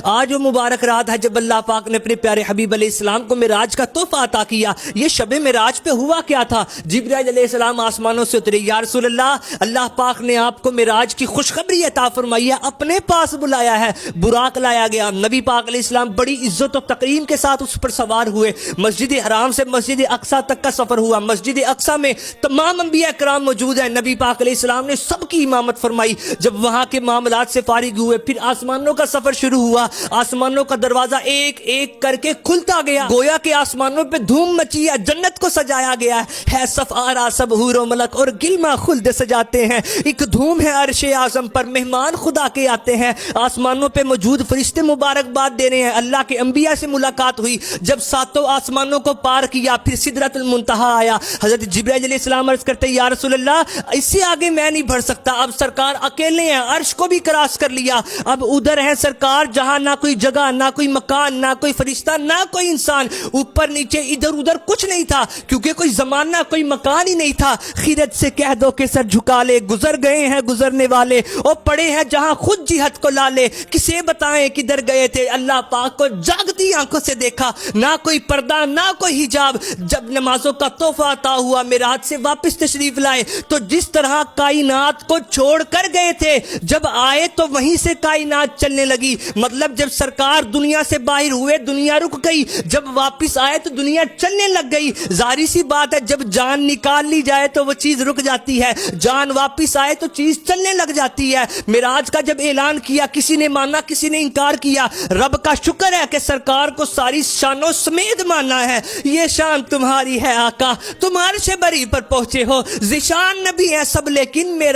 آج وہ مبارک رات ہے جب اللہ پاک نے اپنے پیارے حبیب علیہ السلام کو معراج کا تحفہ عطا کیا. یہ شب معراج پہ ہوا کیا تھا؟ جبرائیل علیہ السلام آسمانوں سے اترے. یا رسول اللہ پاک نے آپ کو معراج کی خوشخبری عطا فرمائی ہے, اپنے پاس بلایا ہے. براق لایا گیا. نبی پاک علیہ السلام بڑی عزت و تکریم کے ساتھ اس پر سوار ہوئے. مسجد حرام سے مسجد اقصی تک کا سفر ہوا. مسجد اقصی میں تمام انبیاء کرام موجود ہیں. نبی پاک علیہ السلام نے سب کی امامت فرمائی. جب وہاں کے معاملات سے فارغ ہوئے پھر آسمانوں کا سفر شروع ہوا. آسمانوں کا دروازہ ایک ایک کر کے کھلتا گیا. گویا کہ آسمانوں پہ دھوم مچی ہے, جنت کو سجایا گیا ہے. سب آرا سب حور و ملک اور گلما خلد سجاتے ہیں. ایک دھوم ہے عرش اعظم پر, مہمان خدا کے آتے ہیں. آسمانوں پہ موجود فرشتے مبارکباد دے رہے ہیں. اللہ کے انبیاء سے ملاقات ہوئی. جب ساتوں آسمانوں کو پار کیا پھر سدرۃ المنتہا آیا. حضرت جبرائیل علیہ السلام عرض کرتے یا رسول اللہ اس سے آگے میں نہیں بڑھ سکتا. اب سرکار اکیلے ہیں, عرش کو بھی کراس کر لیا. اب ادھر ہے سرکار جہاں نہ کوئی جگہ, نہ کوئی مکان, نہ کوئی فرشتہ, نہ کوئی انسان. اوپر نیچے ادھر ادھر کچھ نہیں تھا کیونکہ کوئی زمانہ کوئی مکان ہی نہیں تھا. خیرت سے کہہ دو کہ سر جھکا لے, گزر گئے ہیں گزرنے والے, اور پڑے ہیں جہاں خود جہت کو لالے. کسے بتائیں کدھر گئے تھے, اللہ پاک کو جاگتی آنکھوں سے دیکھا. نہ کوئی پردہ نہ کوئی حجاب. جب نمازوں کا تحفہ عطا ہوا معراج سے واپس تشریف لائے تو جس طرح کائنات کو چھوڑ کر گئے تھے جب آئے تو وہیں سے کائنات چلنے لگی. مطلب جب سرکار دنیا سے باہر ہوئے دنیا رک گئی, جب واپس آئے تو دنیا چلنے لگ گئی. ظاہری سی بات ہے جب جان نکال لی جائے تو وہ چیز رک جاتی ہے, جان واپس آئے تو چیز چلنے لگ جاتی ہے. معراج کا جب اعلان کیا کسی نے مانا کسی نے انکار کیا. رب کا شکر ہے کہ سرکار کو ساری شانوں سمیت مانا ہے. یہ شان تمہاری ہے آقا, تم عرش بری پر پہنچے ہو. ذیشان نبی ہے سب لیکن معراج